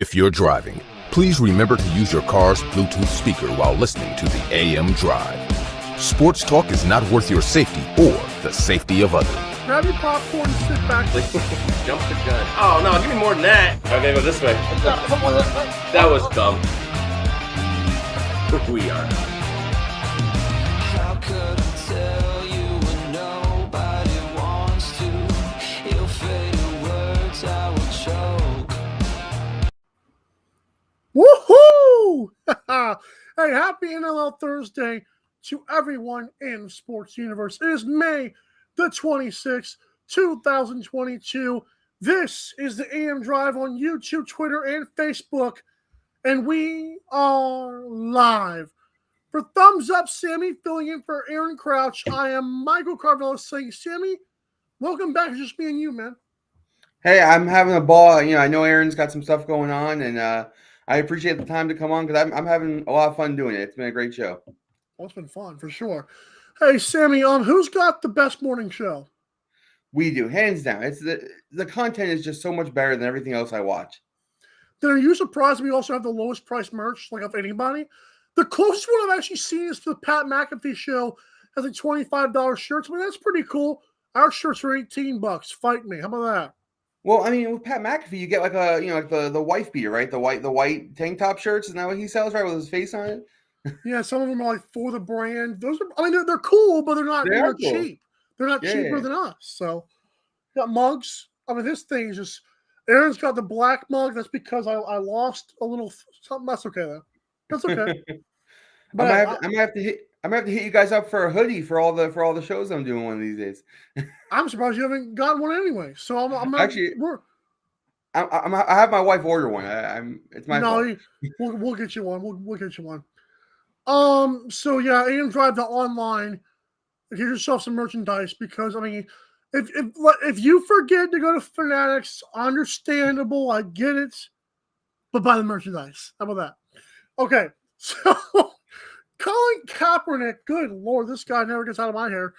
If you're driving, please remember to use your car's Bluetooth speaker while listening to the AM Drive. Sports talk is not worth your safety or the safety of others. Grab your popcorn and sit back. Jump the gun. Oh, no, give me more than that. Okay, go this way. That was dumb. We are. How could I tell you when nobody wants to? Your favorite words I will choke. Woohoo! Hey, happy NLL Thursday to everyone in the sports universe. It is May the 26th, 2022. This is the AM Drive on YouTube, Twitter, and Facebook, and we are live. For Thumbs Up Sammy, filling in for Aaron Crouch, I am Michael Carvello saying, Sammy, welcome back. It's just me and you, man. Hey, I'm having a ball. I know Aaron's got some stuff going on, and I appreciate the time to come on because I'm having a lot of fun doing it. It's been a great show. Well, it's been fun, for sure. Hey, Sammy, who's got the best morning show? We do, hands down. It's the content is just so much better than everything else I watch. Then are you surprised we also have the lowest price merch, like of anybody? The closest one I've actually seen is the Pat McAfee show has a $25 shirt. I mean, that's pretty cool. Our shirts are $18. Fight me. How about that? Well, I mean, with Pat McAfee, you get like like the wife beater, right? The white tank top shirts. Isn't that what he sells, right, with his face on it? Yeah, some of them are like for the brand. Those are, I mean, they're cool, but they're not Cool. cheap. They're not cheaper than us. So, got mugs. I mean, this thing is just. Aaron's got the black mug. That's because I lost a little something. That's okay though. That's okay. But I'm gonna have to hit you guys up for a hoodie for all the shows I'm doing one of these days. I'm surprised you haven't gotten one anyway. So I'm actually. I have my wife order one. It's my fault. We'll get you one. We'll get you one. So yeah, AM Drive to online. Get yourself some merchandise because I mean, if you forget to go to Fanatics, understandable. I get it, but buy the merchandise. How about that? Okay, so Colin Kaepernick. Good Lord, this guy never gets out of my hair.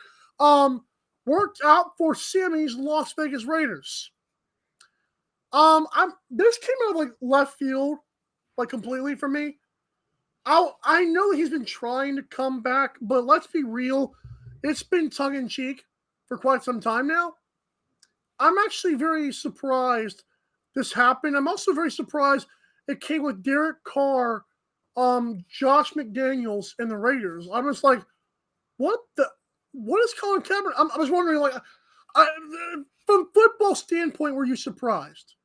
Worked out for Sammy's Las Vegas Raiders. This came out of like left field, like completely for me. I know that he's been trying to come back, but let's be real, it's been tongue in cheek for quite some time now. I'm actually very surprised this happened. I'm also very surprised it came with Derek Carr, Josh McDaniels, and the Raiders. I'm just like, what is Colin Kaepernick? I was wondering, like, from football standpoint, were you surprised?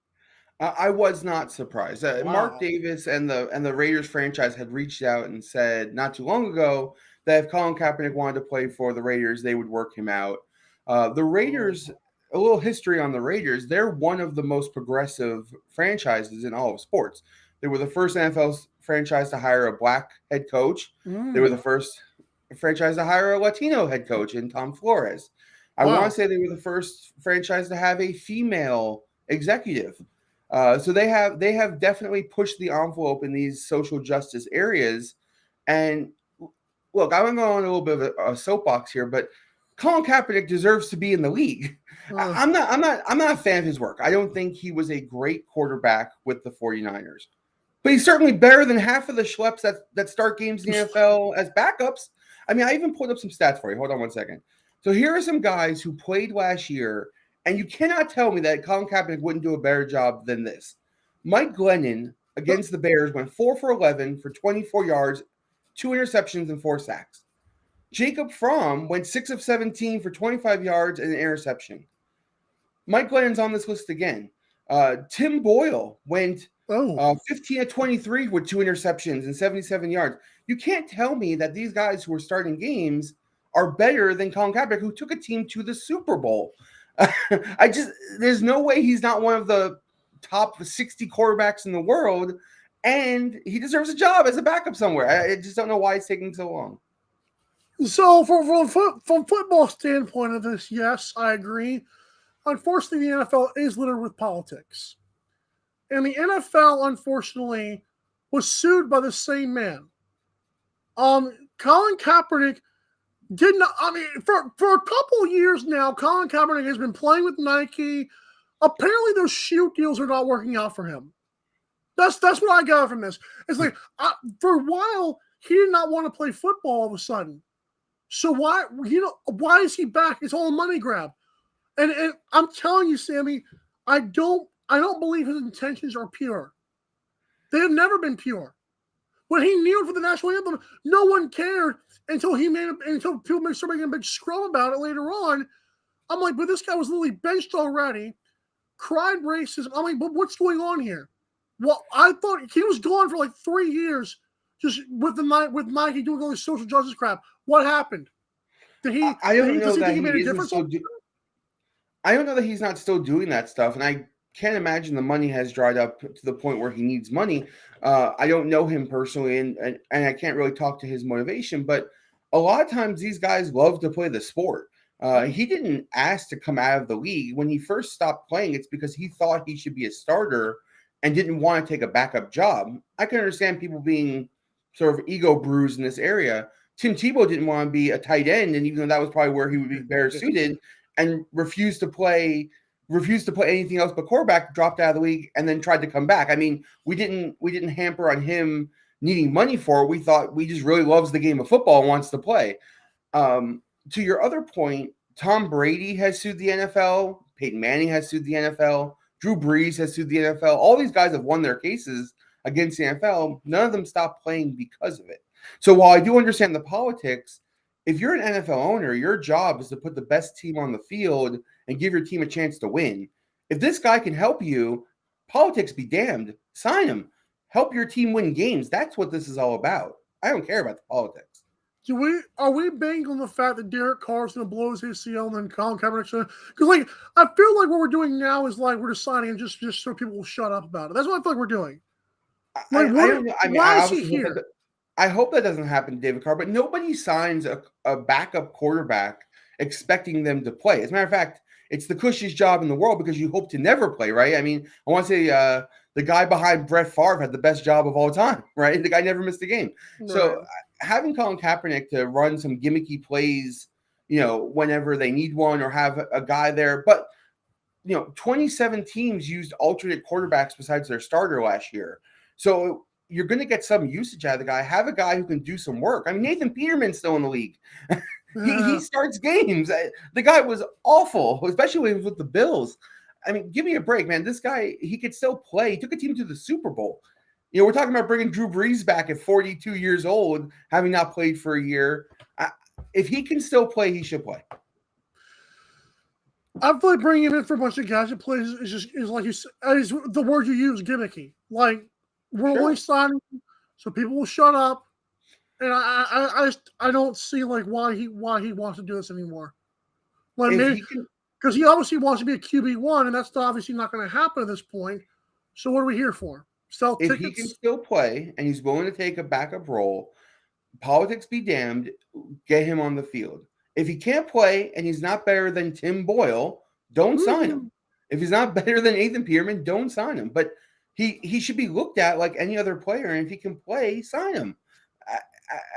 I was not surprised. Wow. Mark Davis and the Raiders franchise had reached out and said not too long ago that if Colin Kaepernick wanted to play for the Raiders, they would work him out. The Raiders, a little history on the Raiders, they're one of the most progressive franchises in all of sports. They were the first NFL franchise to hire a black head coach. They were the first franchise to hire a Latino head coach in Tom Flores. I want to say they were the first franchise to have a female executive. So they have definitely pushed the envelope in these social justice areas. And look, I'm going on a little bit of a soapbox here, but Colin Kaepernick deserves to be in the league. I'm not a fan of his work. I don't think he was a great quarterback with the 49ers, but he's certainly better than half of the schleps that start games in the NFL as backups. I mean, I even pulled up some stats for you. Hold on one second. So here are some guys who played last year, and you cannot tell me that Colin Kaepernick wouldn't do a better job than this. Mike Glennon against the Bears went 4 for 11 for 24 yards, 2 interceptions, and 4 sacks. Jacob Fromm went 6 of 17 for 25 yards and an interception. Mike Glennon's on this list again. Tim Boyle went 15 of 23 with 2 interceptions and 77 yards. You can't tell me that these guys who are starting games are better than Colin Kaepernick, who took a team to the Super Bowl. There's no way he's not one of the top 60 quarterbacks in the world, and he deserves a job as a backup somewhere. I just don't know why it's taking so long. So from football standpoint of this, yes, I agree. Unfortunately, the NFL is littered with politics. And the NFL, unfortunately, was sued by the same man. Colin Kaepernick Did not. I mean, for a couple of years now, Colin Kaepernick has been playing with Nike. Apparently, those shoe deals are not working out for him. That's what I got from this. It's like for a while he did not want to play football all of a sudden. So why is he back? It's all a money grab. And I'm telling you, Sammy, I don't believe his intentions are pure. They have never been pure. When he kneeled for the national anthem, no one cared until people started making a big scrum about it later on. I'm like, but this guy was literally benched already, cried racism. I'm like, but what's going on here? Well, I thought he was gone for like 3 years, just with Nike doing all this social justice crap. What happened? Did he? I don't know that he made a difference. I don't know that he's not still doing that stuff, and I can't imagine the money has dried up to the point where he needs money. I don't know him personally, and I can't really talk to his motivation, but a lot of times these guys love to play the sport. He didn't ask to come out of the league. When he first stopped playing, it's because he thought he should be a starter and didn't want to take a backup job. I can understand people being sort of ego bruised in this area. Tim Tebow didn't want to be a tight end, and even though that was probably where he would be better suited, and refused to play anything else but quarterback, dropped out of the league, and then tried to come back. I mean, we didn't hamper on him needing money for it. We thought he just really loves the game of football and wants to play. To your other point, Tom Brady has sued the NFL. Peyton Manning has sued the NFL. Drew Brees has sued the NFL. All these guys have won their cases against the NFL. None of them stopped playing because of it. So while I do understand the politics, if you're an NFL owner, your job is to put the best team on the field and give your team a chance to win. If this guy can help you, politics be damned. Sign him. Help your team win games. That's what this is all about. I don't care about the politics. Are we banking on the fact that Derek Carr's going to blow his ACL and then Colin Kaepernick's going to? Because like I feel like what we're doing now is like we're deciding and just so people will shut up about it. That's what I feel like we're doing. Like, why is he here? I hope that doesn't happen to David Carr, but nobody signs a backup quarterback expecting them to play. As a matter of fact, it's the cushiest job in the world because you hope to never play, right? I mean, I want to say the guy behind Brett Favre had the best job of all time, right? The guy never missed a game. Right. So having Colin Kaepernick to run some gimmicky plays, whenever they need one or have a guy there. But, 27 teams used alternate quarterbacks besides their starter last year. So you're going to get some usage out of the guy. Have a guy who can do some work. I mean, Nathan Peterman's still in the league. He starts games. The guy was awful, especially when he was with the Bills. I mean, give me a break, man. This guy, he could still play. He took a team to the Super Bowl. We're talking about bringing Drew Brees back at 42 years old, having not played for a year. If he can still play, he should play. I feel like bringing him in for a bunch of guys that plays is like you said, is the word you use, gimmicky. Like, we're only signing so people will shut up. And I don't see like why he wants to do this anymore. Like maybe because he obviously wants to be a QB1, and that's obviously not going to happen at this point. So what are we here for? Sell tickets? If he can still play and he's willing to take a backup role, politics be damned, get him on the field. If he can't play and he's not better than Tim Boyle, don't sign him. If he's not better than Nathan Peterman, don't sign him. But he should be looked at like any other player, and if he can play, sign him.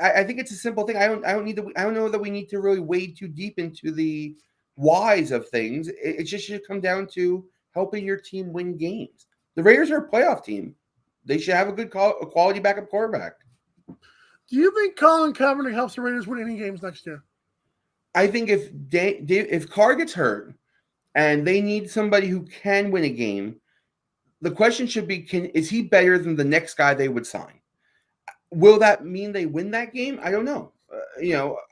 I think it's a simple thing. I don't know that we need to really wade too deep into the whys of things. It just should come down to helping your team win games. The Raiders are a playoff team. They should have a quality backup quarterback. Do you think Colin Kaepernick helps the Raiders win any games next year? I think if Carr gets hurt and they need somebody who can win a game, the question should be, is he better than the next guy they would sign? Will that mean they win that game? I don't know.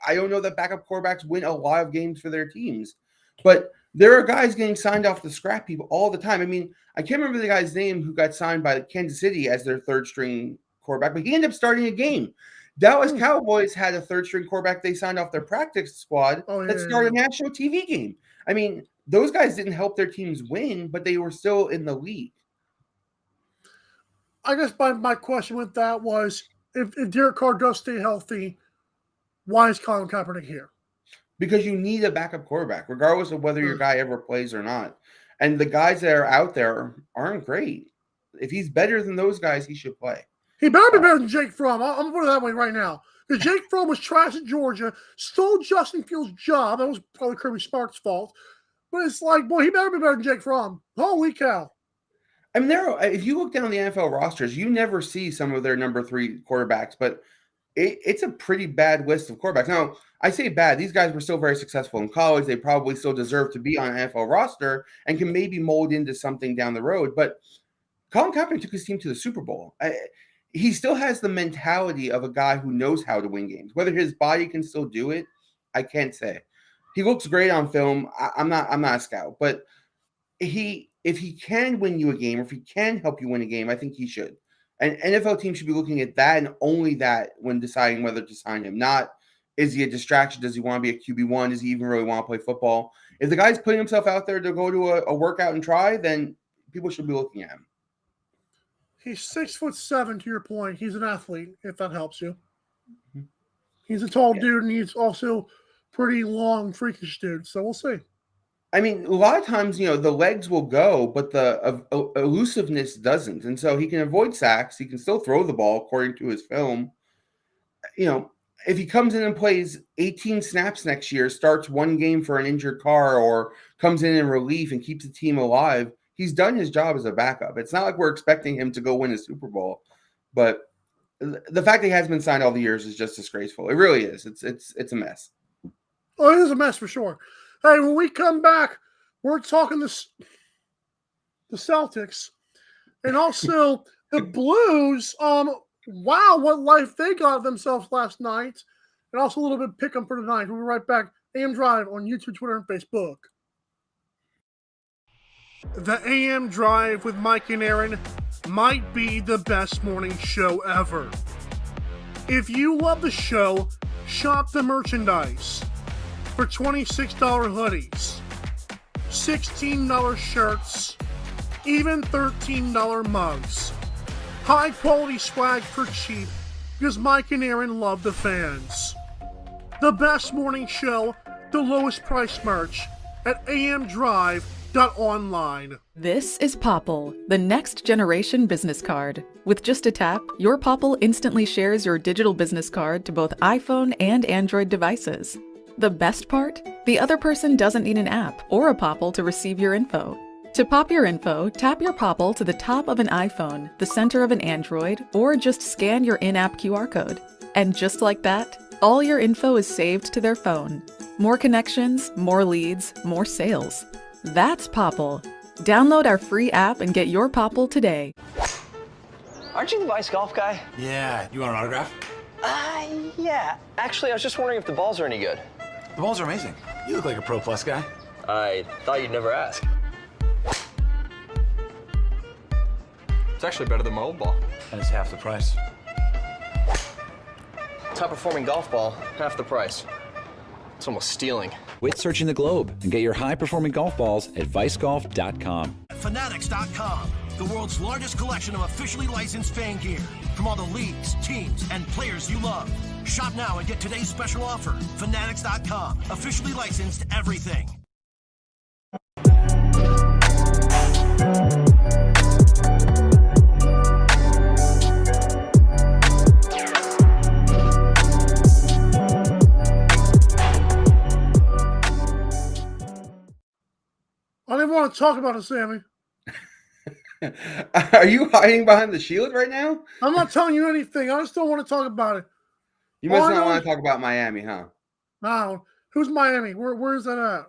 I don't know that backup quarterbacks win a lot of games for their teams, but there are guys getting signed off the scrap heap all the time. I mean, I can't remember the guy's name who got signed by Kansas City as their third string quarterback, but he ended up starting a game. Dallas Cowboys had a third string quarterback they signed off their practice squad that started a national TV game. I mean, those guys didn't help their teams win, but they were still in the league. I guess my question with that was, if Derek Carr does stay healthy, why is Colin Kaepernick here? Because you need a backup quarterback, regardless of whether your guy ever plays or not. And the guys that are out there aren't great. If he's better than those guys, he should play. He better be better than Jake Fromm. I'm going to put it that way right now. Because Jake Fromm was trash at Georgia, stole Justin Fields' job. That was probably Kirby Smart's fault. But it's like, boy, he better be better than Jake Fromm. Holy cow. I mean, if you look down the NFL rosters, you never see some of their number 3 quarterbacks, but it's a pretty bad list of quarterbacks. Now, I say bad. These guys were still very successful in college. They probably still deserve to be on an NFL roster and can maybe mold into something down the road. But Colin Kaepernick took his team to the Super Bowl. He still has the mentality of a guy who knows how to win games. Whether his body can still do it, I can't say. He looks great on film. I'm not a scout, but if he can win you a game, or if he can help you win a game, I think he should. And NFL teams should be looking at that and only that when deciding whether to sign him. Not, is he a distraction? Does he want to be a QB1? Does he even really want to play football? If the guy's putting himself out there to go to a workout and try, then people should be looking at him. He's 6'7", to your point. He's an athlete, if that helps you. He's a tall dude, and he's also pretty long, freakish dude. So we'll see. I mean, a lot of times, the legs will go, but the elusiveness doesn't. And so he can avoid sacks. He can still throw the ball, according to his film. If he comes in and plays 18 snaps next year, starts one game for an injured car, or comes in relief and keeps the team alive, he's done his job as a backup. It's not like we're expecting him to go win a Super Bowl. But the fact that he hasn't been signed all the years is just disgraceful. It really is. It's a mess. Oh, it is a mess for sure. Hey, when we come back, we're talking the Celtics and also the Blues. Wow, what life they got themselves last night. And also a little bit pick 'em for tonight. We'll be right back. AM Drive on YouTube, Twitter, and Facebook. The AM Drive with Mike and Aaron might be the best morning show ever. If you love the show, shop the merchandise. For $26 hoodies, $16 shirts, even $13 mugs. High quality swag for cheap because Mike and Aaron love the fans. The best morning show, the lowest price merch at amdrive.online. This is Popple, the next generation business card. With just a tap, your Popple instantly shares your digital business card to both iPhone and Android devices. The best part? The other person doesn't need an app or a Popple to receive your info. To pop your info, tap your Popple to the top of an iPhone, the center of an Android, or just scan your in-app QR code. And just like that, all your info is saved to their phone. More connections, more leads, more sales. That's Popple. Download our free app and get your Popple today. Aren't you the Vice Golf guy? Yeah. You want an autograph? Yeah. Actually, I was just wondering if the balls are any good. The balls are amazing. You look like a Pro Plus guy. I thought you'd never ask. It's actually better than my old ball. And it's half the price. Top performing golf ball, half the price. It's almost stealing. Quit searching the globe and get your high-performing golf balls at vicegolf.com. Fanatics.com, the world's largest collection of officially licensed fan gear from all the leagues, teams, and players you love. Shop now and get today's special offer. Fanatics.com, officially licensed everything. I didn't want to talk about it, Sammy. Are you hiding behind the shield right now? I'm not telling you anything. I just don't want to talk about it. You must not want to talk about Miami, huh? No. Who's Miami? Where is that at?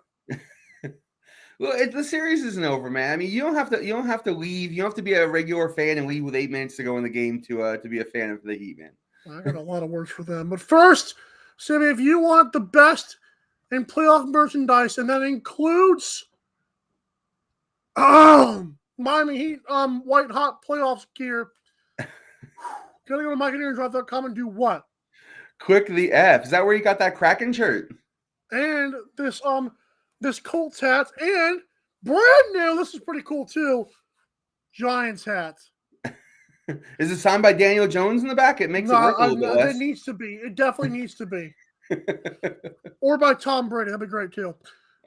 Well, the series isn't over, man. I mean, you don't have to leave. You don't have to be a regular fan and leave with 8 minutes to go in the game to be a fan of the Heat, man. I got a lot of words for them. But first, Sammy, if you want the best in playoff merchandise, and that includes Miami Heat white hot playoffs gear, gotta go to MikeandAaronDrive.com and do what? Click the F. Is that where you got that Kraken shirt? And this Colts hat, and brand new, this is pretty cool too, Giants hat. Is it signed by Daniel Jones in the back? It makes it work a little bit less. It needs to be. It definitely needs to be. Or by Tom Brady. That'd be great too.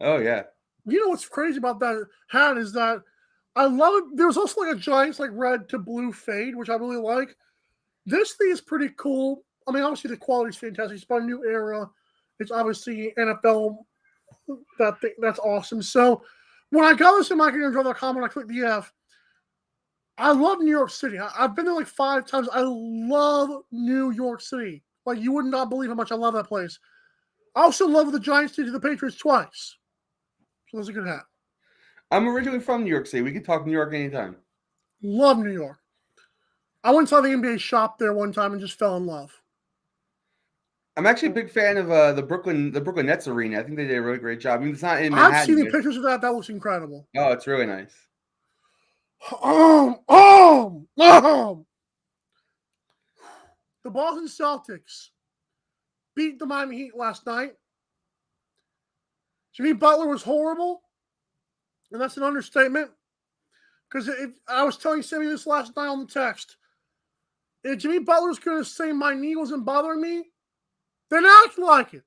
Oh, yeah. You know what's crazy about that hat is that I love it. There's also like a Giants like red to blue fade, which I really like. This thing is pretty cool. I mean, obviously the quality is fantastic. It's about a new era. It's obviously NFL. That's awesome. So when I got this in MyCanadianDrive.com and I clicked the F, I love New York City. I've been there like 5 times. I love New York City. Like, you would not believe how much I love that place. I also love the Giants did to the Patriots twice. So that's a good hat. I'm originally from New York City. We can talk New York anytime. Love New York. I went to the NBA shop there one time and just fell in love. I'm actually a big fan of the Brooklyn Nets arena. I think they did a really great job. I mean, it's not in Manhattan. I've seen the pictures of that. That looks incredible. Oh, it's really nice. The Boston Celtics beat the Miami Heat last night. Jimmy Butler was horrible, and that's an understatement. Because I was telling Sammy this last night on the text, if Jimmy Butler's going to say my knee wasn't bothering me, then act like it.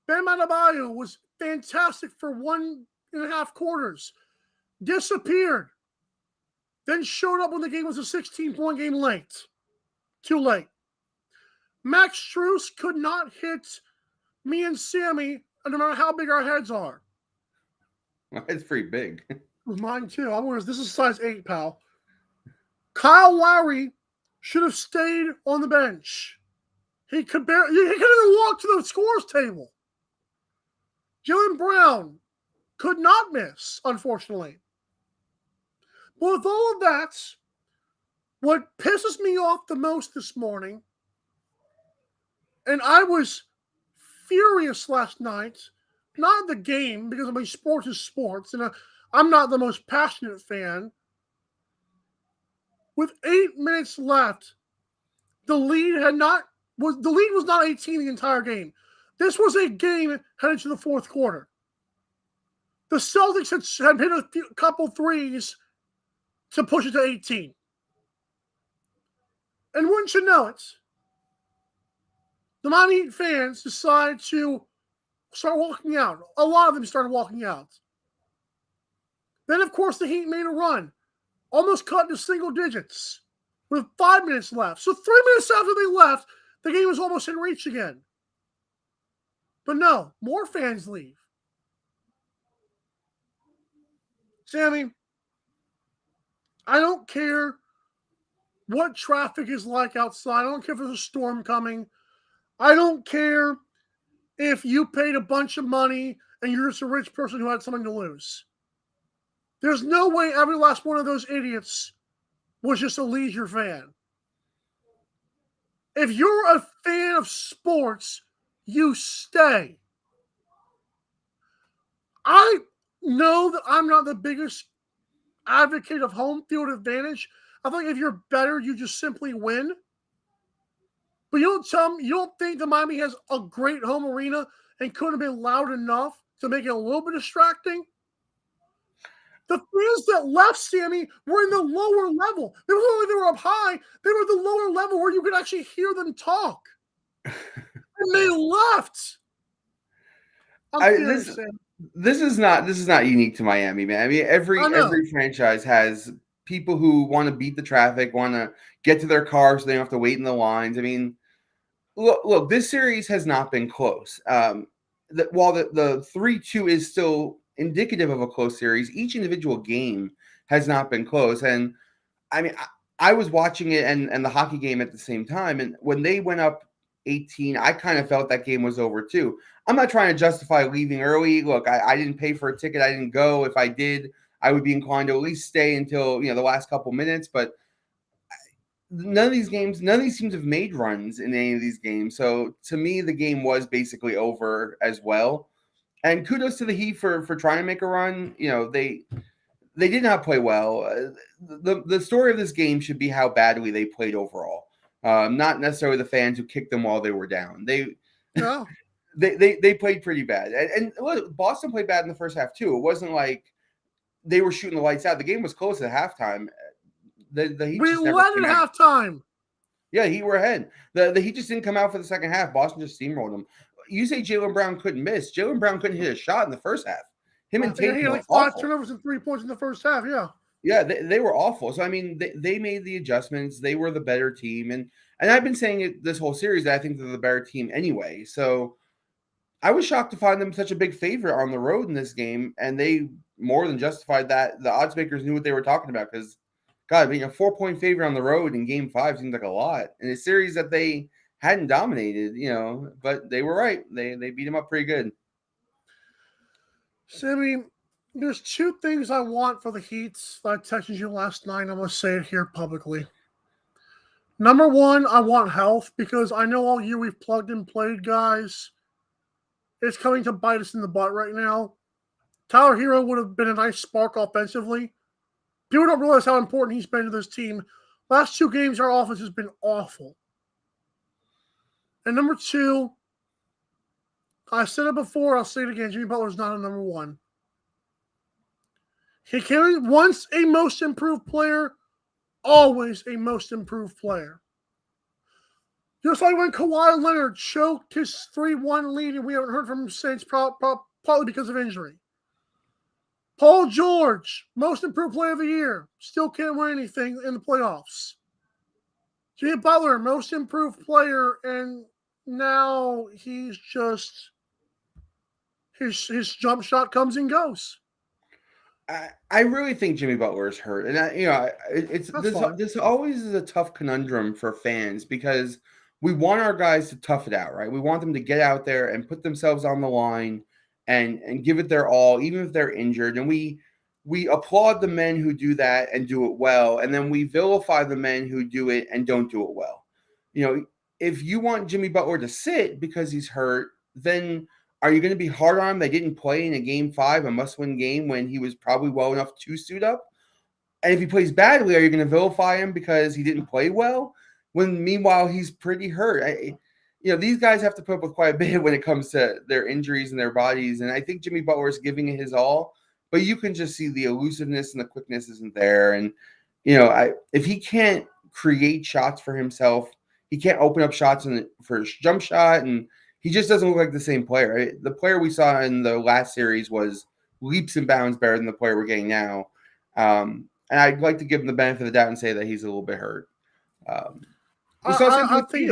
Bam Adebayo was fantastic for 1.5 quarters. Disappeared. Then showed up when the game was a 16-point game late. Too late. Max Strus could not hit me and Sammy, no matter how big our heads are. It's pretty big. Mine too. This is size 8, pal. Kyle Lowry should have stayed on the bench. He couldn't even walk to the scores table. Jaylen Brown could not miss, unfortunately. But with all of that, what pisses me off the most this morning, and I was furious last night, not the game, because I mean, sports is sports, and I'm not the most passionate fan. With 8 minutes left, the lead was not 18 the entire game. This was a game headed to the fourth quarter. The Celtics had hit a couple threes to push it to 18. And wouldn't you know it, the Miami Heat fans decided to start walking out. A lot of them started walking out. Then, of course, the Heat made a run, almost cut into single digits with 5 minutes left. So 3 minutes after they left, the game was almost in reach again. But no, more fans leave. Sammy, I don't care what traffic is like outside. I don't care if there's a storm coming. I don't care if you paid a bunch of money and you're just a rich person who had something to lose. There's no way every last one of those idiots was just a leisure fan. If you're a fan of sports, you stay. I know that I'm not the biggest advocate of home field advantage. I think if you're better, you just simply win. But you don't think that Miami has a great home arena and couldn't have been loud enough to make it a little bit distracting? The fans that left, Sammy, were in the lower level. They were up high. They were at the lower level where you could actually hear them talk. And they left. This is not unique to Miami, man. I mean, every franchise has people who want to beat the traffic, want to get to their cars so they don't have to wait in the lines. I mean, look, this series has not been close. While the 3-2 is still indicative of a close series, each individual game has not been close. And I mean, I was watching it and the hockey game at the same time. And when they went up 18, I kind of felt that game was over too. I'm not trying to justify leaving early. Look, I didn't pay for a ticket. I didn't go. If I did, I would be inclined to at least stay until, the last couple minutes. But none of these teams have made runs in any of these games. So to me, the game was basically over as well. And kudos to the Heat for trying to make a run. They did not play well. The story of this game should be how badly they played overall. Not necessarily the fans who kicked them while they were down. They played pretty bad. And look, Boston played bad in the first half too. It wasn't like they were shooting the lights out. The game was close at halftime. The Heat we led at halftime. Yeah, Heat were ahead. The Heat just didn't come out for the second half. Boston just steamrolled them. You say Jaylen Brown couldn't miss. Jaylen Brown couldn't hit a shot in the first half. Him and Tate he had like 5 turnovers and 3 points in the first half. Yeah. Yeah, they were awful. So I mean, they made the adjustments. They were the better team, and I've been saying it this whole series that I think they're the better team anyway. So I was shocked to find them such a big favorite on the road in this game, and they more than justified that. The odds makers knew what they were talking about because, God, being a 4-point favorite on the road in Game 5 seems like a lot in a series that they hadn't dominated, but they were right. They beat them up pretty good. Sammy, there's two things I want for the Heats that I texted you last night. I'm going to say it here publicly. Number one, I want health because I know all year we've plugged and played guys. It's coming to bite us in the butt right now. Tyler Hero would have been a nice spark offensively. People don't realize how important he's been to this team. Last 2 games, our offense has been awful. And number two, I said it before, I'll say it again, Jimmy Butler's not a number one. He can be once a most improved player, always a most improved player. Just like when Kawhi Leonard choked his 3-1 lead and we haven't heard from him since, probably because of injury. Paul George, most improved player of the year, still can't win anything in the playoffs. Jimmy Butler, most improved player, and now he's just his jump shot comes and goes. I really think Jimmy Butler is hurt, and this always is a tough conundrum for fans because we want our guys to tough it out, right? We want them to get out there and put themselves on the line and give it their all, even if they're injured. And we applaud the men who do that and do it well, and then we vilify the men who do it and don't do it well. If you want Jimmy Butler to sit because he's hurt, then are you going to be hard on him? They didn't play in a Game 5, a must-win game, when he was probably well enough to suit up. And if he plays badly, are you going to vilify him because he didn't play well? When meanwhile he's pretty hurt. These guys have to put up with quite a bit when it comes to their injuries and their bodies. And I think Jimmy Butler is giving it his all, but you can just see the elusiveness and the quickness isn't there. And if he can't create shots for himself, he can't open up shots for his jump shot, and he just doesn't look like the same player. The player we saw in the last series was leaps and bounds better than the player we're getting now. And I'd like to give him the benefit of the doubt and say that he's a little bit hurt. I think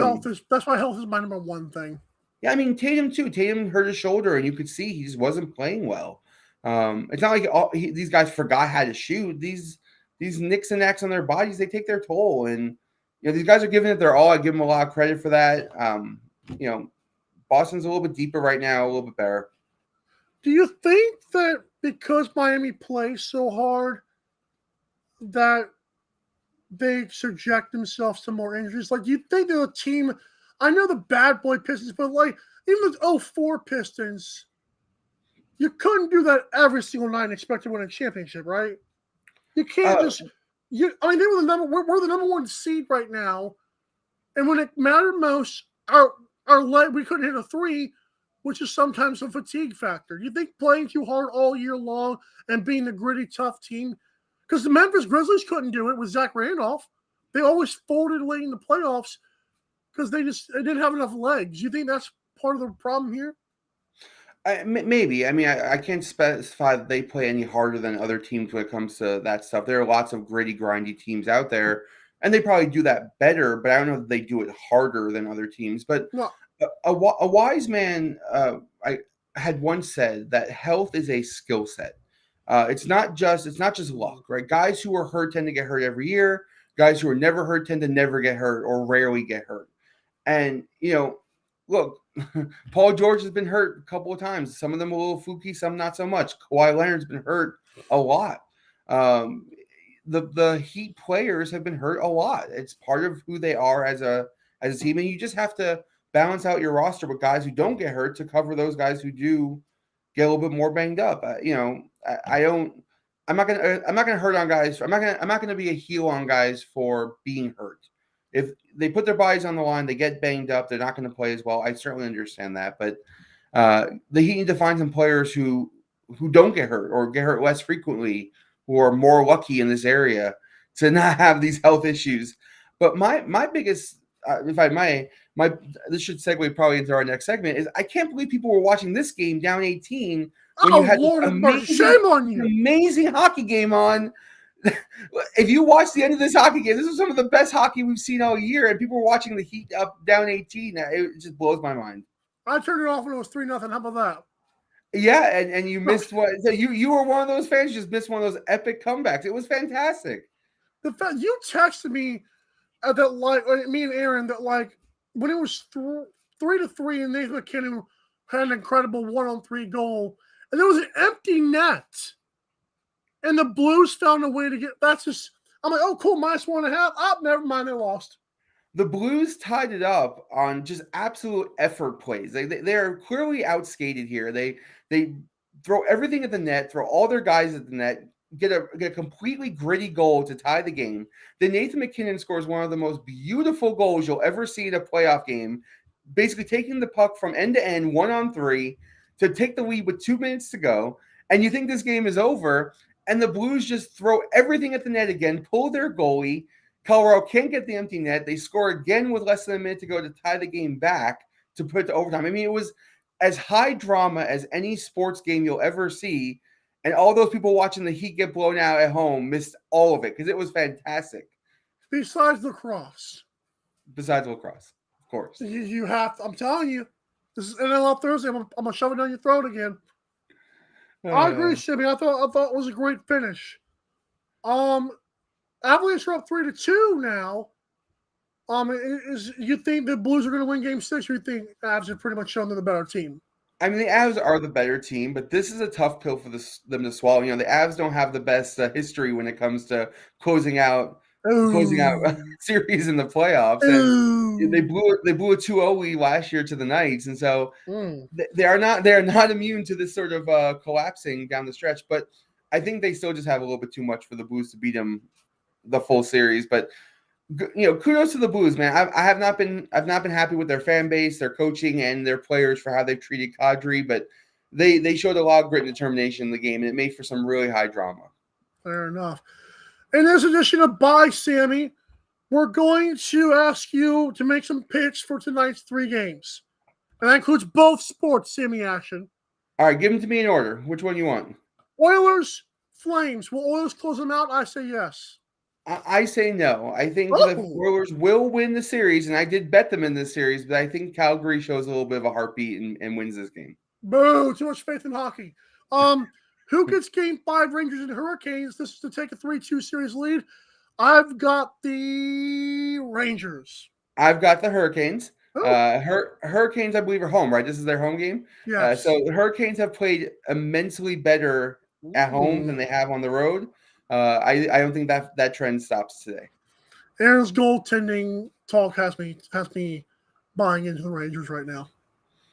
that's why health is my number one thing. Yeah, I mean, Tatum too. Tatum hurt his shoulder, and you could see he just wasn't playing well. It's not like these guys forgot how to shoot. These nicks and knacks on their bodies, they take their toll. And, these guys are giving it their all. I give them a lot of credit for that. Boston's a little bit deeper right now, a little bit better. Do you think that because Miami plays so hard that they subject themselves to more injuries? Like, do you think they're a team? I know the bad boy Pistons, but like even the 04 Pistons, you couldn't do that every single night and expect to win a championship, right? You can't they were we're the number one seed right now, and when it mattered most, we couldn't hit a 3, which is sometimes a fatigue factor. Do you think playing too hard all year long and being a gritty, tough team? Because the Memphis Grizzlies couldn't do it with Zach Randolph. They always folded late in the playoffs because they didn't have enough legs. You think that's part of the problem here? Maybe. I mean, I can't specify that they play any harder than other teams when it comes to that stuff. There are lots of gritty, grindy teams out there, and they probably do that better, but I don't know if they do it harder than other teams. But a wise man I had once said that health is a skill set. It's not just luck, right? Guys who are hurt tend to get hurt every year. Guys who are never hurt tend to never get hurt or rarely get hurt. And, look, Paul George has been hurt a couple of times. Some of them a little fluky, some not so much. Kawhi Leonard's been hurt a lot. The Heat players have been hurt a lot. It's part of who they are as a team, and you just have to balance out your roster with guys who don't get hurt to cover those guys who do get a little bit more banged up. I'm not gonna hurt on guys. I'm not gonna be a heel on guys for being hurt. If they put their bodies on the line, they get banged up, they're not going to play as well. I certainly understand that, but the Heat need to find some players who don't get hurt or get hurt less frequently, who are more lucky in this area to not have these health issues. But my biggest, if I may, this should segue probably into our next segment, is I can't believe people were watching this game down 18 when you had shame on you. amazing hockey game on. if you watch the end of this hockey game, this is some of the best hockey we've seen all year, and people were watching the Heat up down 18. It just blows my mind. I turned it off when it was 3-0. How about that? Yeah, and you missed what? So you were one of those fans. You just missed one of those epic comebacks. It was fantastic. The fact you texted me that like me and Aaron that like when it was 3-3 and Nathan McKinnon had an incredible 1-on-3 goal and there was an empty net and the Blues found a way to get. That's just. I'm like, oh cool, -1.5. Oh, never mind, they lost. The Blues tied it up on just absolute effort plays. They are clearly outskated here. They throw everything at the net, throw all their guys at the net, get a completely gritty goal to tie the game. Then Nathan McKinnon scores one of the most beautiful goals you'll ever see in a playoff game, basically taking the puck from end to end, 1-on-3, to take the lead with 2 minutes to go. And you think this game is over, and the Blues just throw everything at the net again, pull their goalie. Colorado can't get the empty net. They score again with less than a minute to go to tie the game back to put it to overtime. I mean, it was as high drama as any sports game you'll ever see. And all those people watching the Heat get blown out at home missed all of it because it was fantastic. Besides lacrosse. Besides lacrosse, of course. You have to, I'm telling you, this is NLL Thursday. I'm going to shove it down your throat again. I agree, Shimmy. I thought it was a great finish. Avalanche are up 3-2 now. You think the Blues are going to win Game 6, or you think Avs have pretty much shown they're the better team? I mean, the Avs are the better team, but this is a tough pill for them to swallow. You know, the Avs don't have the best history when it comes to closing out series in the playoffs. And they blew a 2-0 lead last year to the Knights, and so they are not immune to this sort of collapsing down the stretch. But I think they still just have a little bit too much for the Blues to beat them the full series. But kudos to the Blues, man. I've not been happy with their fan base, their coaching, and their players for how they've treated Kadri, but they showed a lot of grit and determination in the game, and it made for some really high drama. Fair enough. In this edition of Bye, Sammy, we're going to ask you to make some picks for tonight's 3 games. And that includes both sports, Sammy action. All right, give them to me in order. Which one you want? Oilers, Flames. Will Oilers close them out? I say yes. I say no. I think the Oilers will win the series, and I did bet them in this series, but I think Calgary shows a little bit of a heartbeat and wins this game. Boo! Too much faith in hockey. Who gets Game 5, Rangers and Hurricanes? This is to take a 3-2 series lead. I've got the Rangers. I've got the Hurricanes. Hurricanes, I believe, are home, right? This is their home game? Yes. So the Hurricanes have played immensely better at home than they have on the road. I don't think that trend stops today. Aaron's goaltending talk has me buying into the Rangers right now.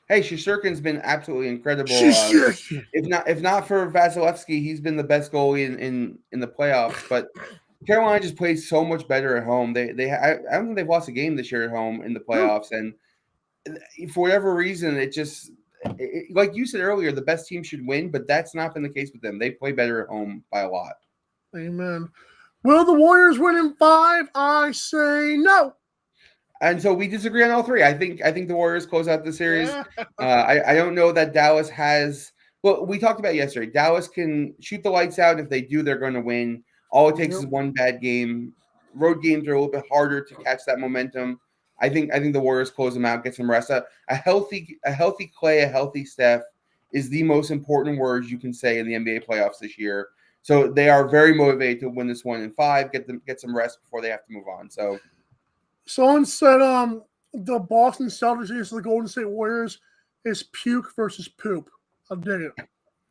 Hey, Shesterkin's been absolutely incredible. If not for Vasilevsky, he's been the best goalie in the playoffs. But Carolina just plays so much better at home. I don't think they've lost a game this year at home in the playoffs. And for whatever reason, like you said earlier, the best team should win, but that's not been the case with them. They play better at home by a lot. Amen. Will the Warriors win in 5? I say no. And so we disagree on all 3. I think the Warriors close out the series. I don't know that Dallas has. Well, we talked about it yesterday. Dallas can shoot the lights out. If they do, they're going to win. All it takes is one bad game. Road games are a little bit harder to catch that momentum. I think the Warriors close them out, get some rest. A healthy Clay, a healthy Steph is the most important words you can say in the NBA playoffs this year. So they are very motivated to win this one in 5, get some rest before they have to move on. So someone said the Boston Celtics against the Golden State Warriors is puke versus poop. I'll dig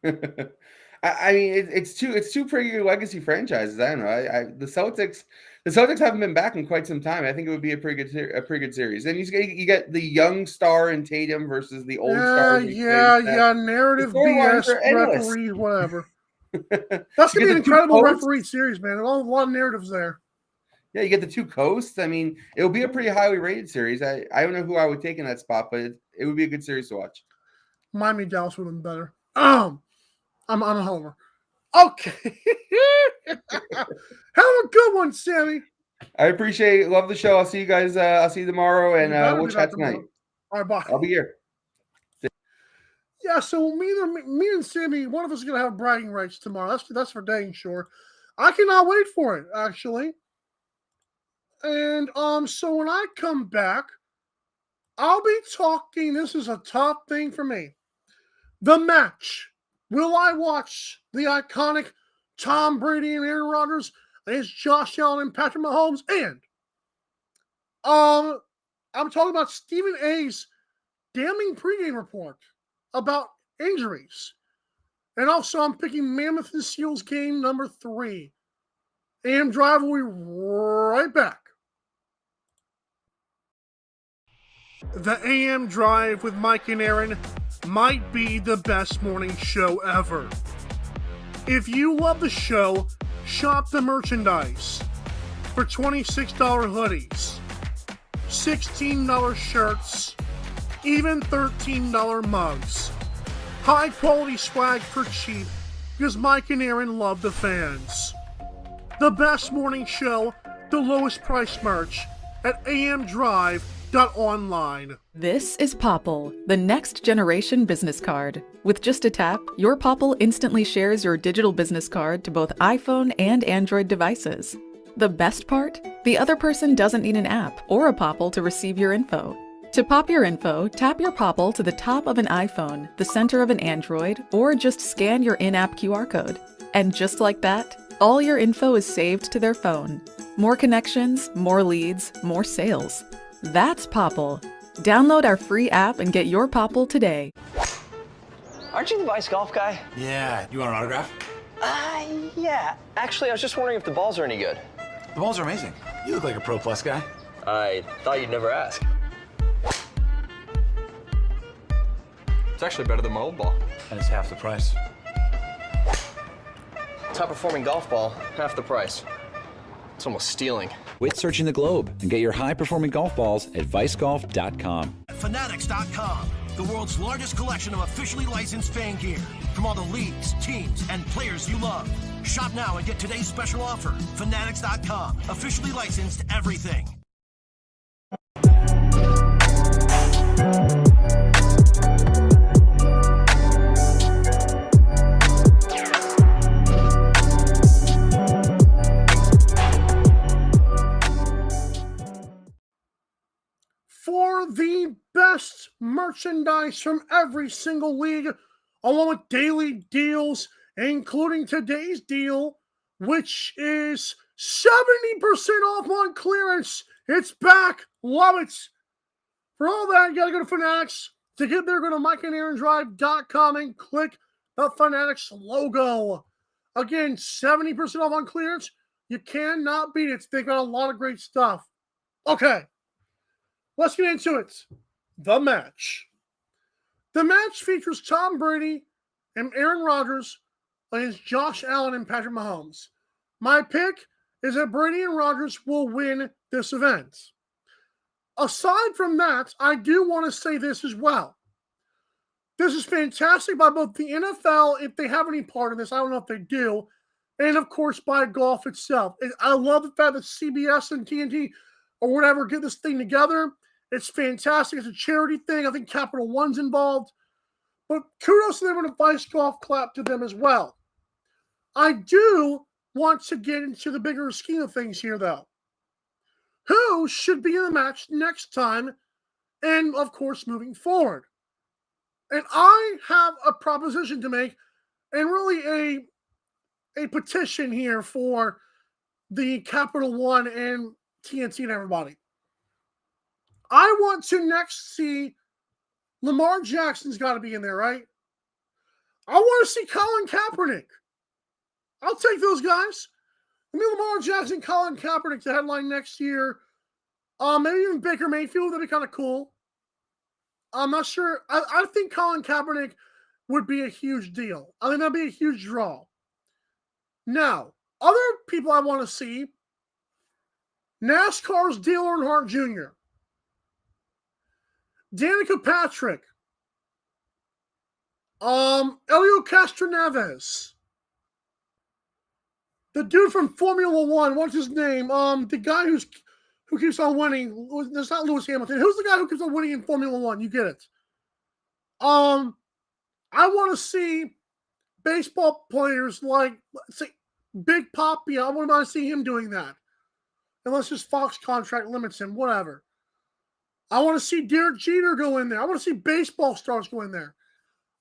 it. I mean, it's two pretty good legacy franchises. I don't know. The Celtics haven't been back in quite some time. I think it would be a pretty good series. And you get the young star in Tatum versus the old star. Narrative BS, referee, whatever. That's gonna be an incredible referee series, man. A lot of narratives there. Yeah, you get the 2 coasts. I mean, it'll be a pretty highly rated series. I don't know who I would take in that spot, but it would be a good series to watch. Miami Dallas would have been better. I'm a homer. Okay. Have a good one, Sammy. I appreciate it. Love the show. I'll see you guys. I'll see you tomorrow, and we'll chat tonight. All right, bye. I'll be here. Yeah, so me and Sammy, one of us is gonna have bragging rights tomorrow. That's for dang sure. I cannot wait for it, actually. And so when I come back, I'll be talking. This is a top thing for me. The match. Will I watch the iconic Tom Brady and Aaron Rodgers against Josh Allen and Patrick Mahomes? And I'm talking about Stephen A's damning pregame report about injuries. And also, I'm picking Mammoth and Seals game number 3. AM Drive will be right back. The AM Drive with Mike and Aaron might be the best morning show ever. If you love the show, shop the merchandise for $26 hoodies, $16 shirts, even $13 mugs. High quality swag for cheap because Mike and Aaron love the fans. The best morning show, the lowest price merch at amdrive.online. This is Popple, the next generation business card. With just a tap, your Popple instantly shares your digital business card to both iPhone and Android devices. The best part? The other person doesn't need an app or a Popple to receive your info. To pop your info, tap your Popple to the top of an iPhone, the center of an Android, or just scan your in-app QR code. And just like that, all your info is saved to their phone. More connections, more leads, more sales. That's Popple. Download our free app and get your Popple today. Aren't you the Vice Golf guy? Yeah, you want an autograph? Yeah. Actually, I was just wondering if the balls are any good. The balls are amazing. You look like a Pro Plus guy. I thought you'd never ask. It's actually better than my old ball. And it's half the price. Top performing golf ball, half the price. It's almost stealing. Quit searching the globe and get your high-performing golf balls at vicegolf.com. Fanatics.com, the world's largest collection of officially licensed fan gear from all the leagues, teams, and players you love. Shop now and get today's special offer. Fanatics.com, officially licensed everything. For the best merchandise from every single league, along with daily deals, including today's deal, which is 70% off on clearance. It's back. Love it. For all that, you got to go to Fanatics. To get there, go to mikeandaarondrive.com and click the Fanatics logo. Again, 70% off on clearance. You cannot beat it. They got a lot of great stuff. Okay. Let's get into it. The match. The match features Tom Brady and Aaron Rodgers against Josh Allen and Patrick Mahomes. My pick is that Brady and Rodgers will win this event. Aside from that, I do want to say this as well. This is fantastic by both the NFL, if they have any part in this. I don't know if they do. And, of course, by golf itself. I love the fact that CBS and TNT or whatever get this thing together. It's fantastic. It's a charity thing. I think Capital One's involved. But kudos to them and a Vice Golf clap to them as well. I do want to get into the bigger scheme of things here, though. Who should be in the match next time and, of course, moving forward? And I have a proposition to make and really a petition here for the Capital One and TNT and everybody. I want to next see Lamar Jackson's got to be in there, right? I want to see Colin Kaepernick. I'll take those guys. I mean, Lamar Jackson, Colin Kaepernick to headline next year. Maybe even Baker Mayfield. That'd be kind of cool. I'm not sure. I think Colin Kaepernick would be a huge deal. I think that'd be a huge draw. Now, other people I want to see, NASCAR's Dale Earnhardt Jr., Danica Patrick, Elio Castroneves, the dude from Formula One, what's his name? The guy who keeps on winning. It's not Lewis Hamilton. Who's the guy who keeps on winning in Formula One? You get it. I want to see baseball players like, let's say, Big Poppy, I wouldn't mind seeing him doing that. Unless his Fox contract limits him, whatever. I want to see Derek Jeter go in there. I want to see baseball stars go in there.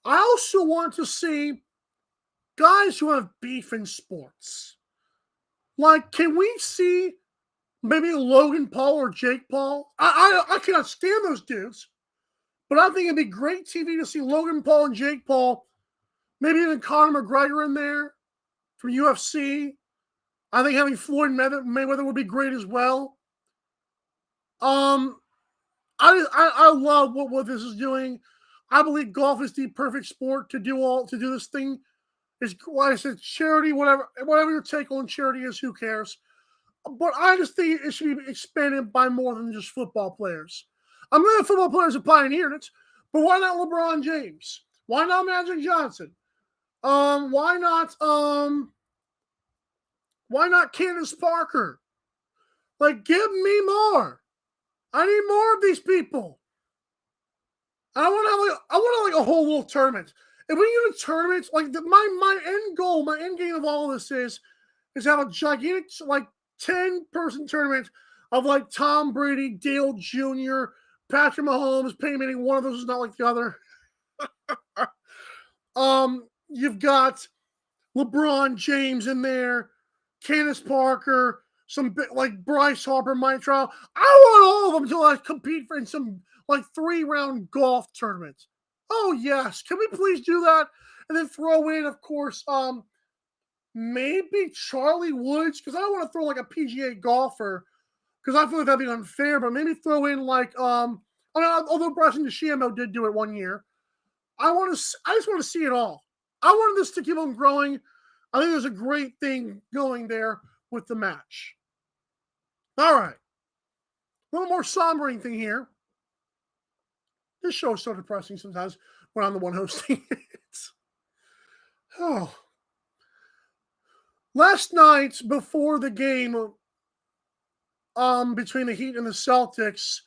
I also want to see guys who have beef in sports. Like, can we see maybe Logan Paul or Jake Paul? I cannot stand those dudes. But I think it'd be great TV to see Logan Paul and Jake Paul. Maybe even Conor McGregor in there from UFC. I think having Floyd Mayweather would be great as well. I love what this is doing. I believe golf is the perfect sport to do this thing. It's like I said, charity, whatever your take on charity is, who cares? But I just think it should be expanded by more than just football players. I'm glad football players have pioneered it, but why not LeBron James? Why not Magic Johnson? Why not Candace Parker? Like, give me more. I need more of these people. I want a whole little tournament. If we get a tournament, like my end goal, my end game of all of this is have a gigantic, like, 10-person tournament of like Tom Brady, Dale Jr., Patrick Mahomes, Peyton Manning. One of those is not like the other. You've got LeBron James in there, Candace Parker, some like Bryce Harper, Mike Trout. I want all of them to like compete in some like 3-round golf tournaments. Oh yes, can we please do that? And then throw in, of course, maybe Charlie Woods, because I don't want to throw like a PGA golfer, because I feel like that'd be unfair. But maybe throw in like although Bryson DeChambeau did do it one year. I just want to see it all. I wanted this to keep on growing. I think there's a great thing going there with the match. All right. A little more sombering thing here. This show is so depressing sometimes when I'm the one hosting it. Oh. Last night, before the game between the Heat and the Celtics,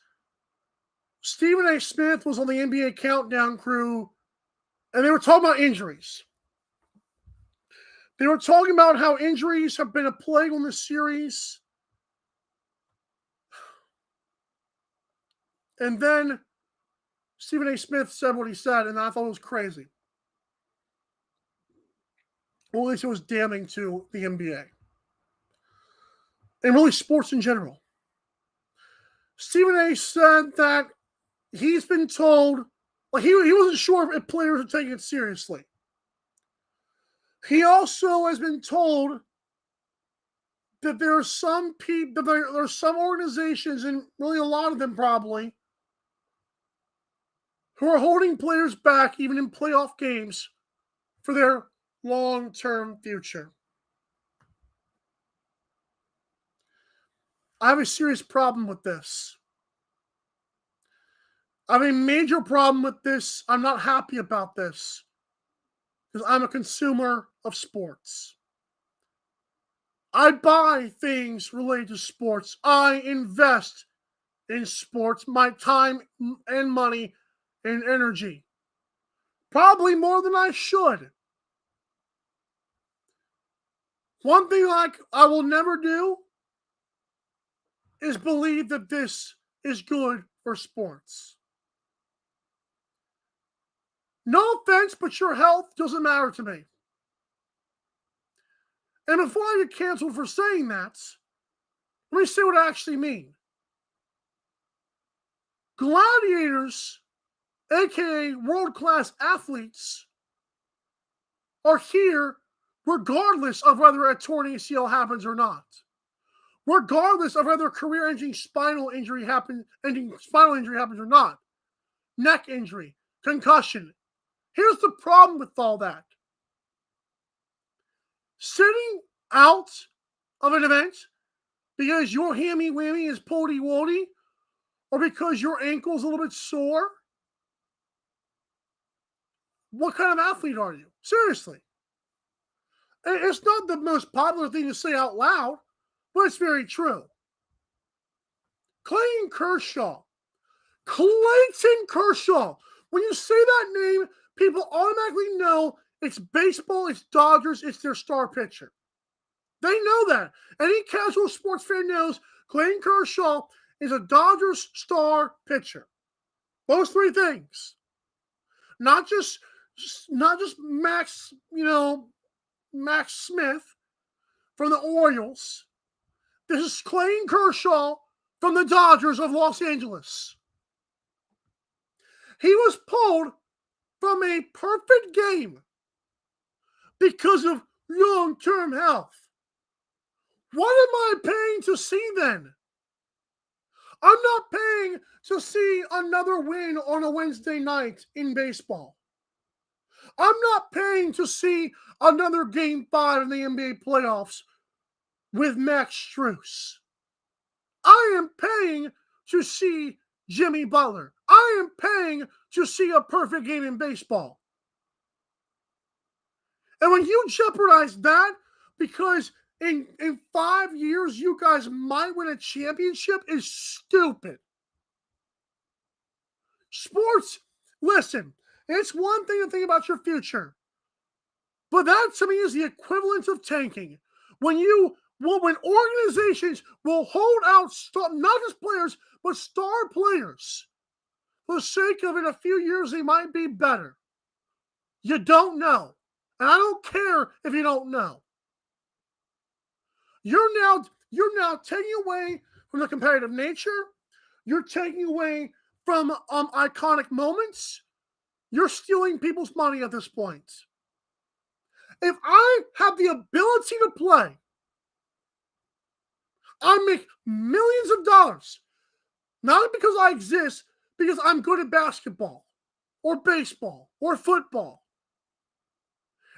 Stephen A. Smith was on the NBA Countdown crew, and they were talking about injuries. They were talking about how injuries have been a plague on this series. And then Stephen A. Smith said what he said, and I thought it was crazy. Well, at least it was damning to the NBA. And really sports in general. Stephen A. said that he's been told, like he wasn't sure if players are taking it seriously. He also has been told that there are some people, there are some organizations, and really a lot of them probably, who are holding players back, even in playoff games, for their long-term future. I have a serious problem with this. I have a major problem with this. I'm not happy about this because I'm a consumer of sports. I buy things related to sports. I invest in sports, my time and money and energy. Probably more than I should. One thing I will never do is believe that this is good for sports. No offense, but your health doesn't matter to me. And before I get canceled for saying that, let me say what I actually mean. Gladiators, aka world-class athletes, are here regardless of whether a torn ACL happens or not. Regardless of whether career-ending spinal injury happens or not. Neck injury, concussion. Here's the problem with all that. Sitting out of an event because your hammy-whammy is pody-wody, or because your ankle is a little bit sore, what kind of athlete are you? Seriously. It's not the most popular thing to say out loud, but it's very true. Clayton Kershaw. When you say that name, people automatically know it's baseball, it's Dodgers, it's their star pitcher. They know that. Any casual sports fan knows Clayton Kershaw is a Dodgers star pitcher. Those three things. Not just Max, Max Smith from the Orioles. This is Clayton Kershaw from the Dodgers of Los Angeles. He was pulled from a perfect game because of long-term health. What am I paying to see then? I'm not paying to see another win on a Wednesday night in baseball. I'm not paying to see another Game 5 in the NBA playoffs with Max Strus. I am paying to see Jimmy Butler. I am paying to see a perfect game in baseball. And when you jeopardize that because in 5 years you guys might win a championship is stupid. Sports, listen, it's one thing to think about your future. But that to me is the equivalent of tanking. When organizations will hold out not just players, but star players for the sake of in a few years they might be better. You don't know. And I don't care if you don't know. You're now taking away from the competitive nature. You're taking away from iconic moments. You're stealing people's money at this point. If I have the ability to play, I make millions of dollars. Not because I exist, because I'm good at basketball or baseball or football.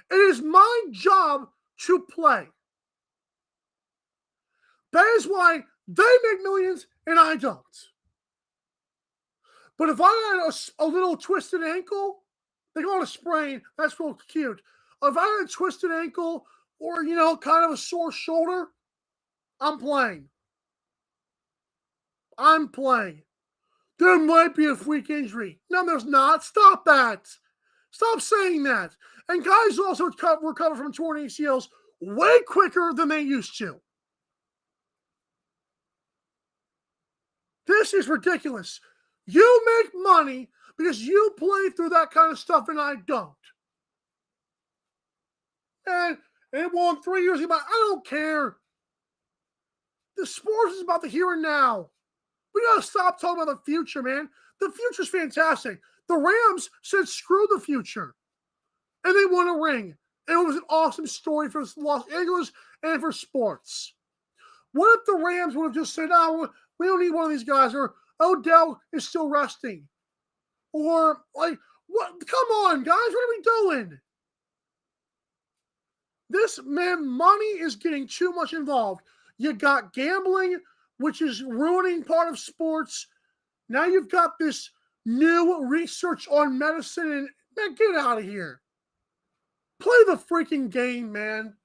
It is my job to play. That is why they make millions and I don't. But if I had a little twisted ankle, they call it a sprain. That's real cute. If I had a twisted ankle or, kind of a sore shoulder, I'm playing. I'm playing. There might be a freak injury. No, there's not. Stop that. Stop saying that. And guys also recover from torn ACLs way quicker than they used to. This is ridiculous. You make money because you play through that kind of stuff and I don't. And it won 3 years. I don't care. The sports is about the here and now. We got to stop talking about the future, man. The future's fantastic. The Rams said screw the future. And they won a ring. And it was an awesome story for Los Angeles and for sports. What if the Rams would have just said, oh, we don't need one of these guys, or Odell is still resting? Or, what? Come on, guys, what are we doing? Money is getting too much involved. You got gambling, which is ruining part of sports. Now you've got this new research on medicine, and man, get out of here. Play the freaking game, man.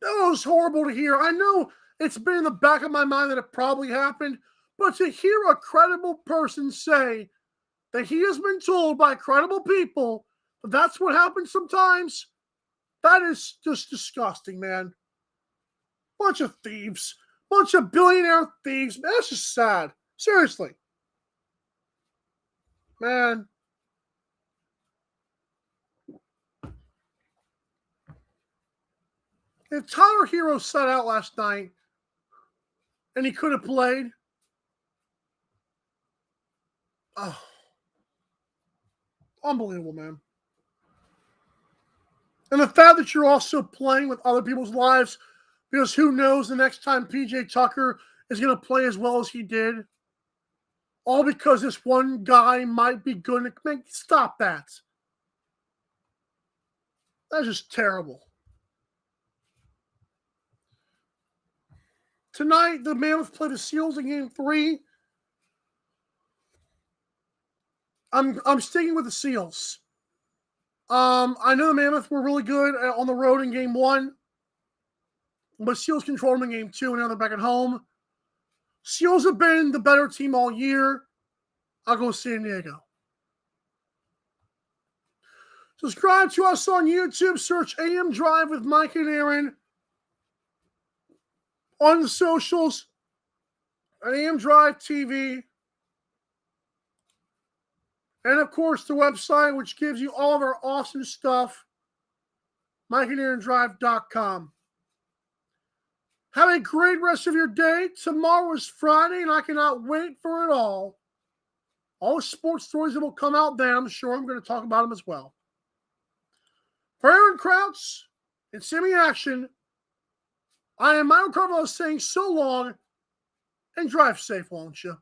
That was horrible to hear. I know it's been in the back of my mind that it probably happened, but to hear a credible person say that he has been told by credible people that that's what happens sometimes, that is just disgusting, man. Bunch of thieves. Bunch of billionaire thieves. Man, that's just sad. Seriously. Man. If Tyler Hero sat out last night and he could have played, unbelievable, man. And the fact that you're also playing with other people's lives, because who knows the next time PJ Tucker is going to play as well as he did, all because this one guy might be good. Stop that. That's just terrible. Tonight, the Mammoths play the Seals in Game 3. I'm sticking with the Seals. I know the Mammoths were really good on the road in Game 1, but Seals controlled them in Game 2, and now they're back at home. Seals have been the better team all year. I'll go San Diego. Subscribe to us on YouTube. Search AM Drive with Mike and Aaron. On the socials, at AM Drive TV. And of course, the website, which gives you all of our awesome stuff, MikeandAaronDrive.com. Have a great rest of your day. Tomorrow is Friday, and I cannot wait for it all. All the sports stories that will come out then, I'm sure I'm going to talk about them as well. For Aaron Krauts and Sammy Action, I am Michael Carvalho saying so long and drive safe, won't you?